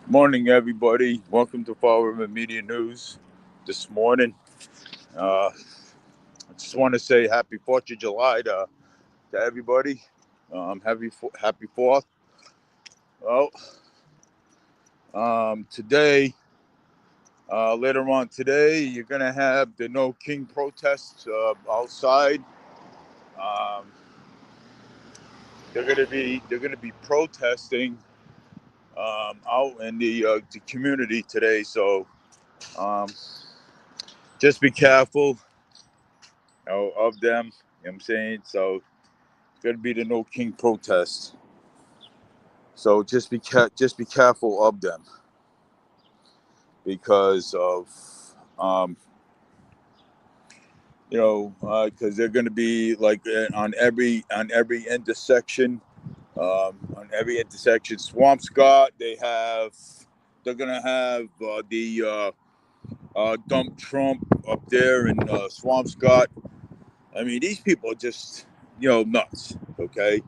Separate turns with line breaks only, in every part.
Morning, everybody. Welcome to Fall River Media News this morning. I just want to say happy 4th of July to everybody. Happy 4th. Well, today, later on today, you're going to have the No King protests outside. Um, they're going to be protesting out in the community today. So um, just be careful, of them. You know what I'm saying? So it's going to be the No King protest. So just be careful of them because of um, because they're going to be like on every intersection, on every intersection. Swampscott, they're going to have dump Trump up there in Swampscott. I mean, these people are just nuts. Okay,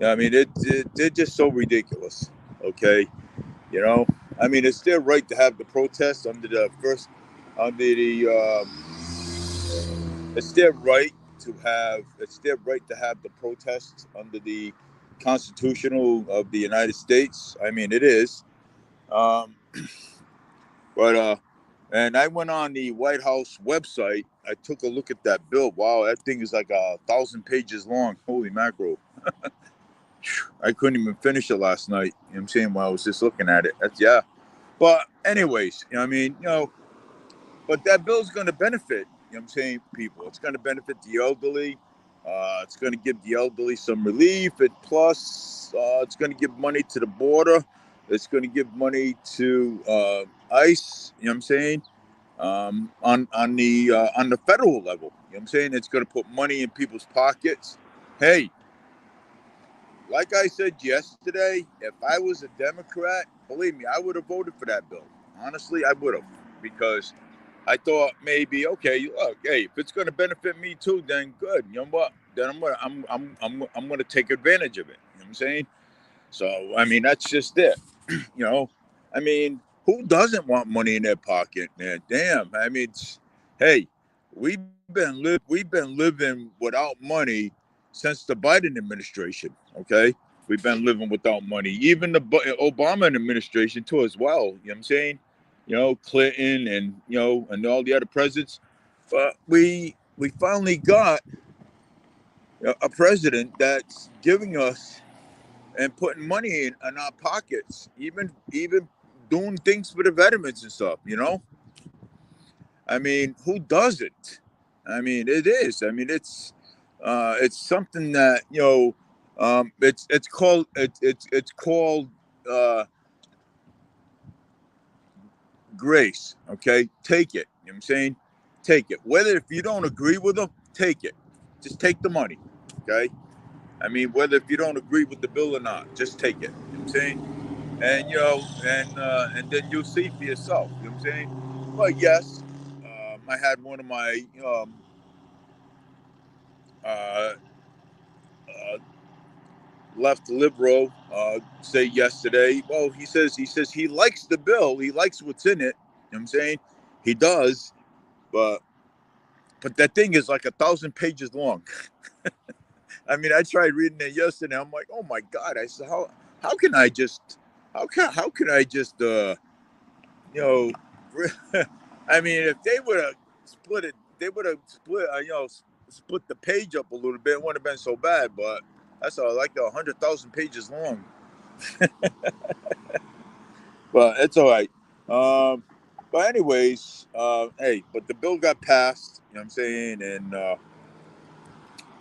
I mean they're just so ridiculous. Okay, you know, I mean it's their right to have the protest under the it's their right to have the protest under the constitutional of the United States. I mean it is, um, but and I went on the White House website. I took a look at that bill. Wow, that thing is like 1,000 pages long. Holy mackerel! I couldn't even finish it last night. You know what I'm saying? While I was just looking at it. Yeah. But anyways, I mean, but that bill's going to benefit, you know what I'm saying, people. It's going to benefit the elderly. It's going to give the elderly some relief. Plus, it's going to give money to the border. It's going to give money to ICE, you know what I'm saying, on the federal level. You know what I'm saying? It's going to put money in people's pockets. Hey, like I said yesterday, if I was a Democrat, believe me, I would have voted for that bill. Honestly, I would have, because I thought maybe, okay, look, hey, if it's going to benefit me too, then good. You know what? Then I'm going to take advantage of it. You know what I'm saying? So I mean, that's just it. You know, I mean, who doesn't want money in their pocket, man? Damn. I mean, hey, we've been living without money since the Biden administration. Okay, we've been living without money. Even the Obama administration too, as well. You know what I'm saying? Clinton and and all the other presidents. But we finally got a president that's giving us and putting money in our pockets, even doing things for the veterans and stuff. I mean, who doesn't? I mean, it is. I mean, it's something that it's called uh, grace. Okay, take it. You know what I'm saying? Take it. Whether if you don't agree with them, take it. Just take the money. Okay. I mean, whether if you don't agree with the bill or not, just take it. You know what I'm saying? And then you'll see for yourself. You know what I'm saying? But yes, I had one of my uh, uh, left liberal say yesterday. Well, he says he likes the bill. He likes what's in it. You know what I'm saying? He does, but that thing is like 1,000 pages long. I mean, I tried reading it yesterday. I'm like, oh my god! I said, how can I just how can I just you know I mean, if they would have split it, they would have split the page up a little bit. It wouldn't have been so bad. But that's like 100,000 pages long. But it's all right. Um, but anyways, hey, but the bill got passed. You know what I'm saying? And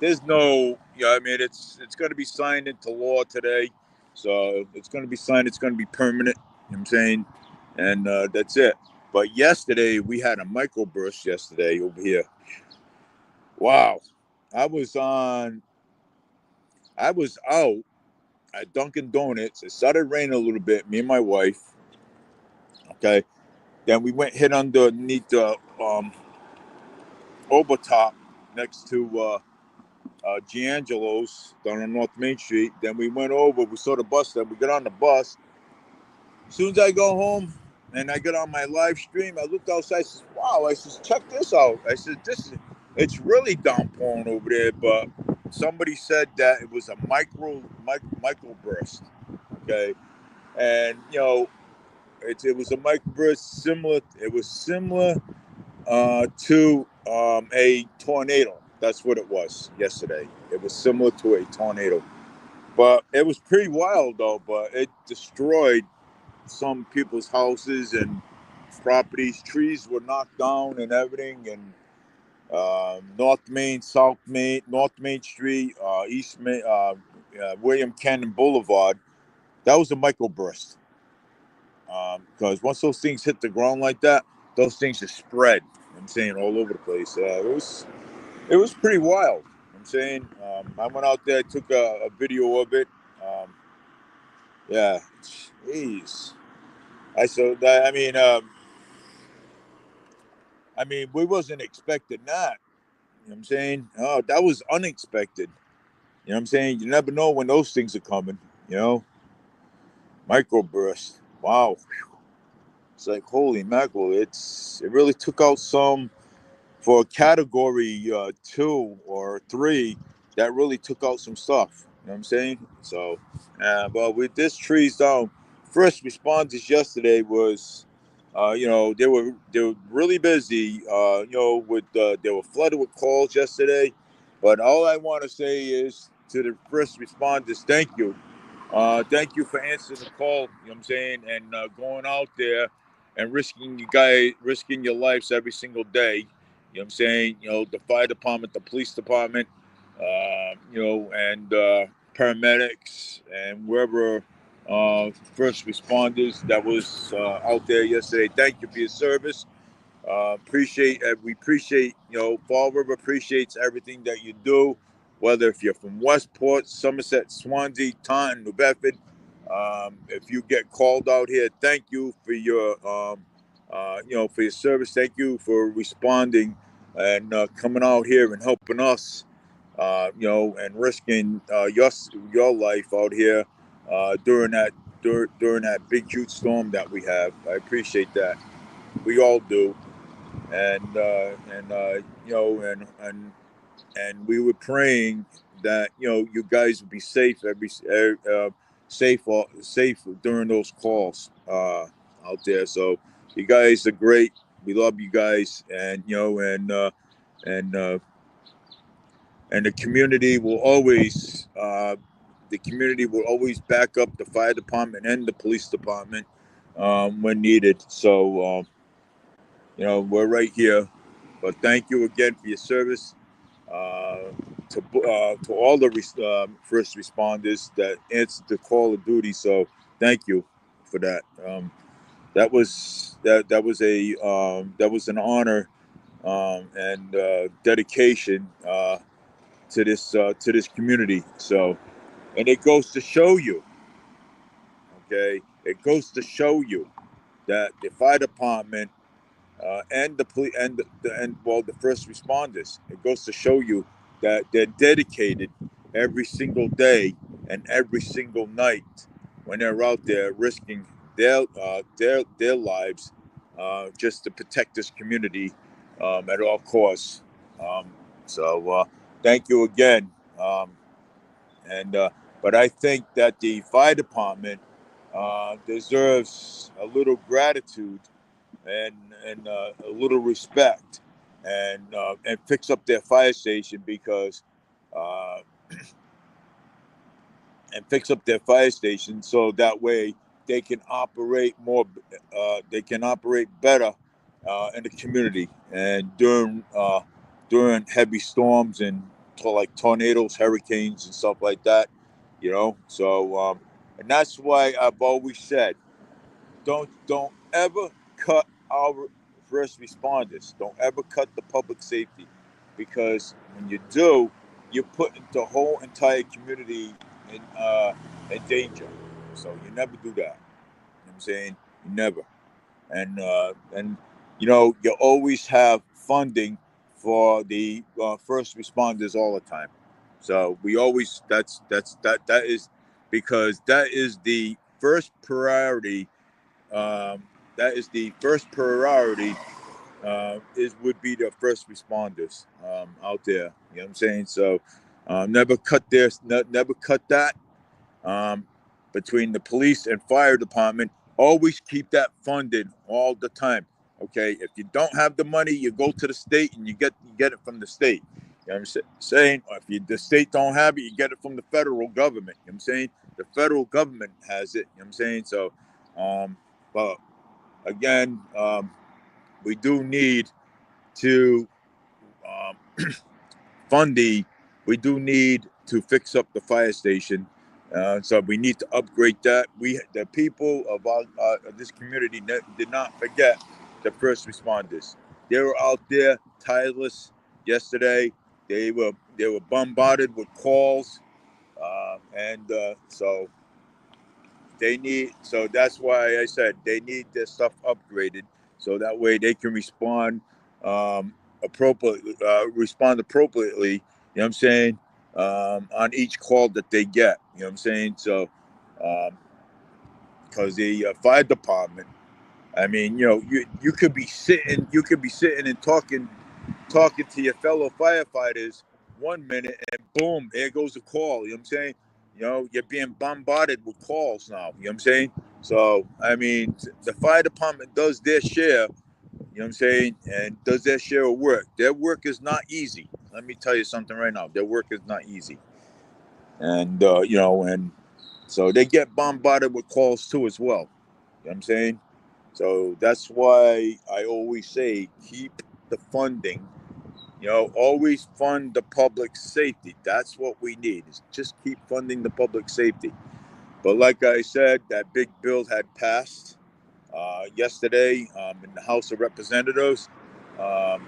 there's no, I mean, it's going to be signed into law today. So it's going to be signed. It's going to be permanent. You know what I'm saying? And that's it. But yesterday we had a microburst yesterday over here. Wow. I was on. I was out at Dunkin' Donuts. It started raining a little bit. Me and my wife. Okay. Then we went hit underneath the overtop. next to Giangelo's down on North Main Street. Then we went over. We saw the bus. Then we got on the bus. As soon as I go home and I get on my live stream, I looked outside. I says, "Wow!" I says, "Check this out." I said, it's really downpouring over there." But somebody said that it was a microburst. Okay, and it was a microburst similar. It was similar to a tornado. That's what it was yesterday. It was similar to a tornado, but it was pretty wild though. But it destroyed some people's houses and properties. Trees were knocked down and everything. And North Main, South Main, North Main Street, East Main, William Cannon Boulevard. That was a microburst. Because once those things hit the ground like that, those things just spread. I'm saying all over the place. It was pretty wild. I'm saying I went out there, took a video of it. Yeah, jeez. I so that I mean we wasn't expecting that. You know what I'm saying? Oh, that was unexpected. You know what I'm saying? You never know when those things are coming. You know, microburst. Wow, it's like holy mackerel. It really took out some for category 2 or 3. That really took out some stuff. You know what I'm saying? So, but with this trees down, first responders yesterday was, they were really busy. With they were flooded with calls yesterday. But all I want to say is to the first responders, thank you. Thank you for answering the call. You know what I'm saying, and going out there and risking your lives every single day. You know what I'm saying? The fire department, the police department, and paramedics and wherever first responders that was out there yesterday. Thank you for your service. We appreciate, Fall River appreciates everything that you do, whether if you're from Westport, Somerset, Swansea, Taunton, New Bedford. If you get called out here, thank you for your service. Thank you for responding and coming out here and helping us, and risking your life out here during that big huge storm that we have. I appreciate that. We all do. And we were praying that you guys would be safe safe during those calls out there. So you guys are great. We love you guys, and the community will always back up the fire department and the police department when needed. So we're right here. But thank you again for your service to all the first responders that answered the call of duty. So thank you for that. That was an honor and dedication to this community. So, and it goes to show you, okay, it goes to show you that the fire department and the police the first responders. It goes to show you that they're dedicated every single day and every single night when they're out there risking their lives just to protect this community at all costs. So thank you again. And But I think that the fire department deserves a little gratitude and a little respect and fix up their fire station because uh, so that way they can operate better in the community and during heavy storms and like tornadoes, hurricanes, and stuff like that. So and that's why I've always said don't ever cut our first responders. Don't ever cut the public safety, because when you do, you're putting the whole entire community in danger. So you never do that. You know what I'm saying? You never. And you always have funding for the first responders all the time. So we always that is because that is the first priority. That is the first priority. Is would be the first responders out there. You know what I'm saying? So never cut never cut that between the police and fire department. Always keep that funded all the time. Okay, if you don't have the money, you go to the state and you get it from the state. You know what I'm saying? Or if the state don't have it, you get it from the federal government. You know what I'm saying? The federal government has it. You know what I'm saying? So, but again, we do need to fund we do need to fix up the fire station. So we need to upgrade that. The people of this community, did not forget the first responders. They were out there tireless yesterday. They were bombarded with calls, and so so that's why I said they need their stuff upgraded, so that way they can respond respond appropriately. You know what I'm saying? On each call that they get. You know what I'm saying? So, because the fire department, I mean, you could be sitting, and talking to your fellow firefighters 1 minute, and boom, there goes a call. You know what I'm saying? You're being bombarded with calls now. You know what I'm saying? So, I mean, the fire department does their share. You know what I'm saying? And does their share of work. Their work is not easy. Let me tell you something right now. Their work is not easy. And, and so they get bombarded with calls too as well. You know what I'm saying? So that's why I always say keep the funding. Always fund the public safety. That's what we need, is just keep funding the public safety. But like I said, that big bill had passed yesterday in the House of Representatives. Um,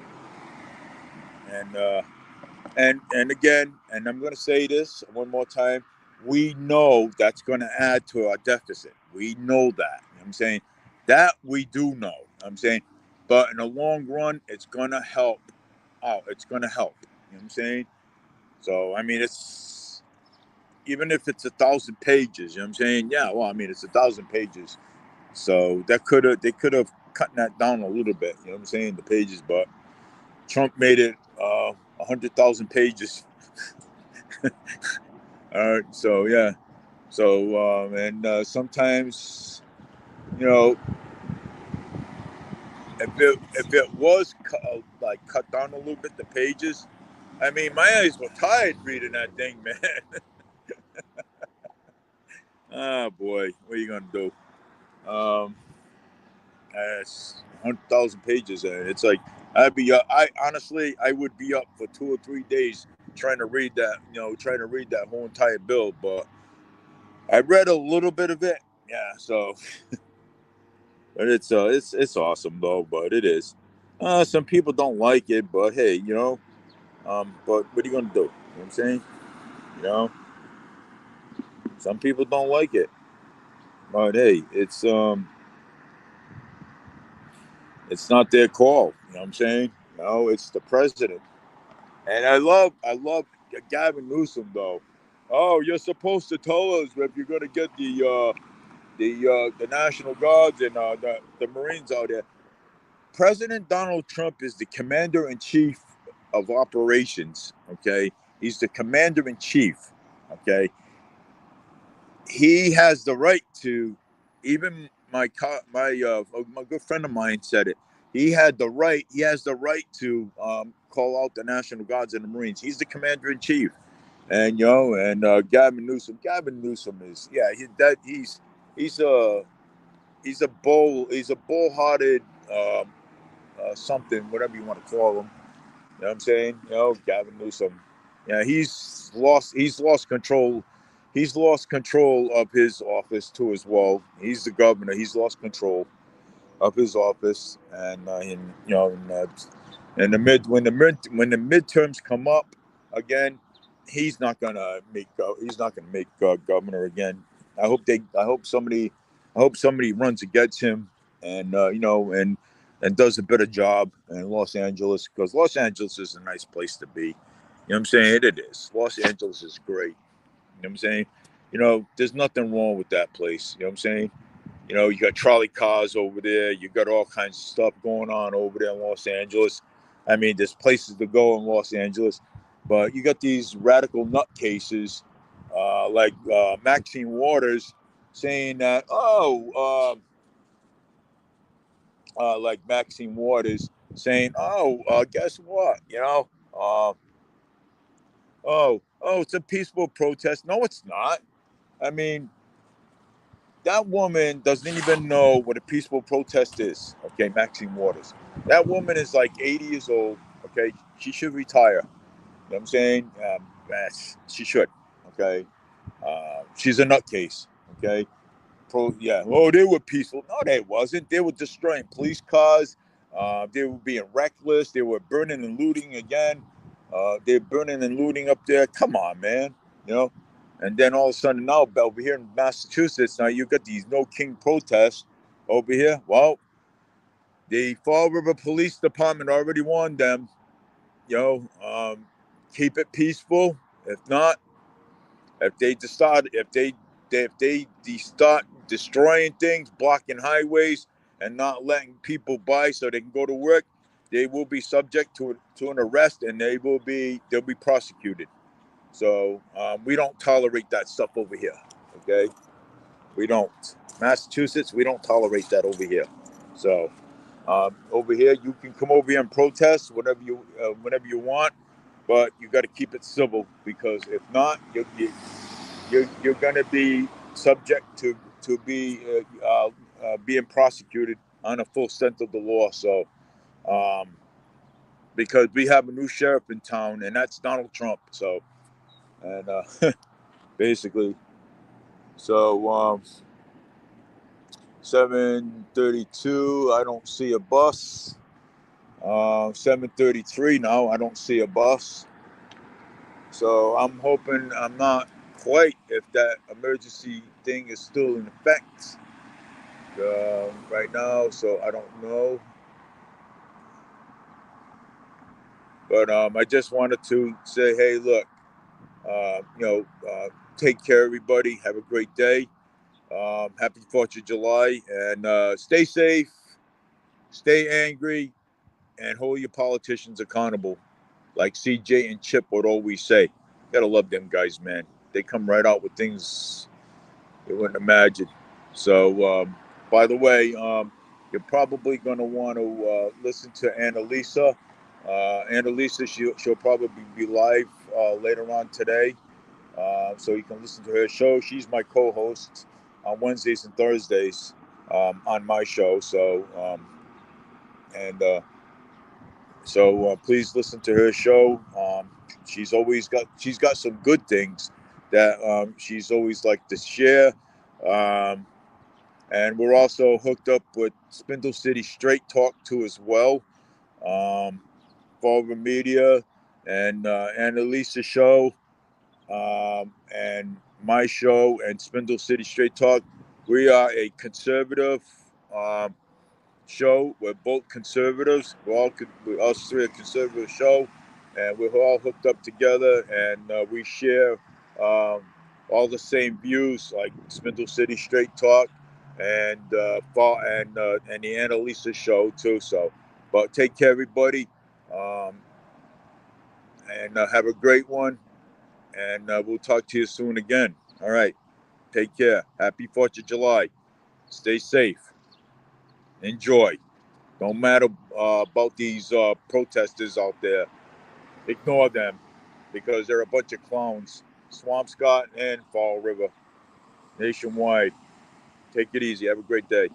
and again, and I'm going to say this one more time, we know that's going to add to our deficit. We know that. You know what I'm saying? That we do know. You know what I'm saying? But in the long run, it's going to help. Oh, it's going to help. You know what I'm saying? So, I mean, it's even if it's 1,000 pages, you know what I'm saying? Yeah, well, I mean, it's 1,000 pages. So they could have cut that down a little bit, you know what I'm saying? The pages, but Trump made it 100,000 pages. All right, so yeah. So, and sometimes, you know, if it was cut down a little bit, the pages, I mean, my eyes were tired reading that thing, man. Ah, boy, what are you gonna do? It's 100,000 pages, and it's like I'd be up. I honestly, I would be up for 2 or 3 days trying to read that. Trying to read that whole entire bill. But I read a little bit of it. Yeah, so but it's awesome though. But it is. Some people don't like it, but hey, but what are you gonna do? You know what I'm saying? You know, some people don't like it, but hey, it's not their call. You know what I'm saying? No, it's the president. And I love Gavin Newsom though. Oh, you're supposed to tell us if you're going to get the National Guards and the Marines out there. President Donald Trump is the commander in chief of operations. Okay, he's the commander in chief. Okay, he has the right to. Even my good friend of mine said it. He had the right. He has the right to call out the National Guards and the Marines. He's the commander in chief. And Gavin Newsom. Gavin Newsom is he's a he's a bull-hearted something, whatever you want to call him. You know what I'm saying? Gavin Newsom. Yeah, he's lost control. He's lost control of his office too as well. He's the governor. He's lost control of his office, and in the when the midterms come up again, he's not gonna make governor again. I hope somebody runs against him, and and does a better job in Los Angeles, because Los Angeles is a nice place to be. You know what I'm saying? It is. Los Angeles is great. You know what I'm saying? There's nothing wrong with that place. You know what I'm saying? You got trolley cars over there. You got all kinds of stuff going on over there in Los Angeles. I mean, there's places to go in Los Angeles, but you got these radical nutcases like Maxine Waters saying that, like Maxine Waters saying, guess what? It's a peaceful protest. No, it's not. I mean, that woman doesn't even know what a peaceful protest is. Okay, Maxine Waters. That woman is like 80 years old. Okay, she should retire. You know what I'm saying? She should. Okay, she's a nutcase. Okay, yeah. Oh, they were peaceful. No, they wasn't. They were destroying police cars. They were being reckless. They were burning and looting again. They're burning and looting up there. Come on, man. You know. And then all of a sudden now over here in Massachusetts, now you got these No King protests over here. Well, the Fall River Police Department already warned them. Keep it peaceful. If not, if they start destroying things, blocking highways, and not letting people by so they can go to work, they will be subject to an arrest, and they'll be prosecuted. So we don't tolerate that stuff over here. Okay, we don't. Massachusetts, we don't tolerate that over here. So over here, you can come over here and protest whenever you want, but you got to keep it civil, because if not, you're going to be subject to be being prosecuted on a full sense of the law. So um, because we have a new sheriff in town, and that's Donald Trump. So and basically, so 7:32, I don't see a bus. 7:33 now, I don't see a bus. So I'm hoping I'm not quite, if that emergency thing is still in effect right now. So I don't know. But I just wanted to say, hey, look, take care, everybody. Have a great day. Happy 4th of July, and stay safe, stay angry, and hold your politicians accountable. Like CJ and Chip would always say, gotta love them guys, man. They come right out with things you wouldn't imagine. So, by the way, you're probably going to want to listen to Annalisa. Annalisa, she'll probably be live later on today. So you can listen to her show. She's my co-host on Wednesdays and Thursdays on my show. And please listen to her show. She's got some good things that she's always like to share. Um, and we're also hooked up with Spindle City Straight Talk too as well. Fulver Media and Annalisa show. And my show and Spindle City Straight Talk. We are a conservative show. We're both conservatives. We're us three a conservative show, and we're all hooked up together, and we share all the same views, like Spindle City Straight Talk, and and the Annalisa show too. So, but take care, everybody, and have a great one. And we'll talk to you soon again. All right. Take care. Happy 4th of July. Stay safe. Enjoy. Don't matter about these protesters out there. Ignore them, because they're a bunch of clowns. Swampscott and Fall River nationwide. Take it easy. Have a great day.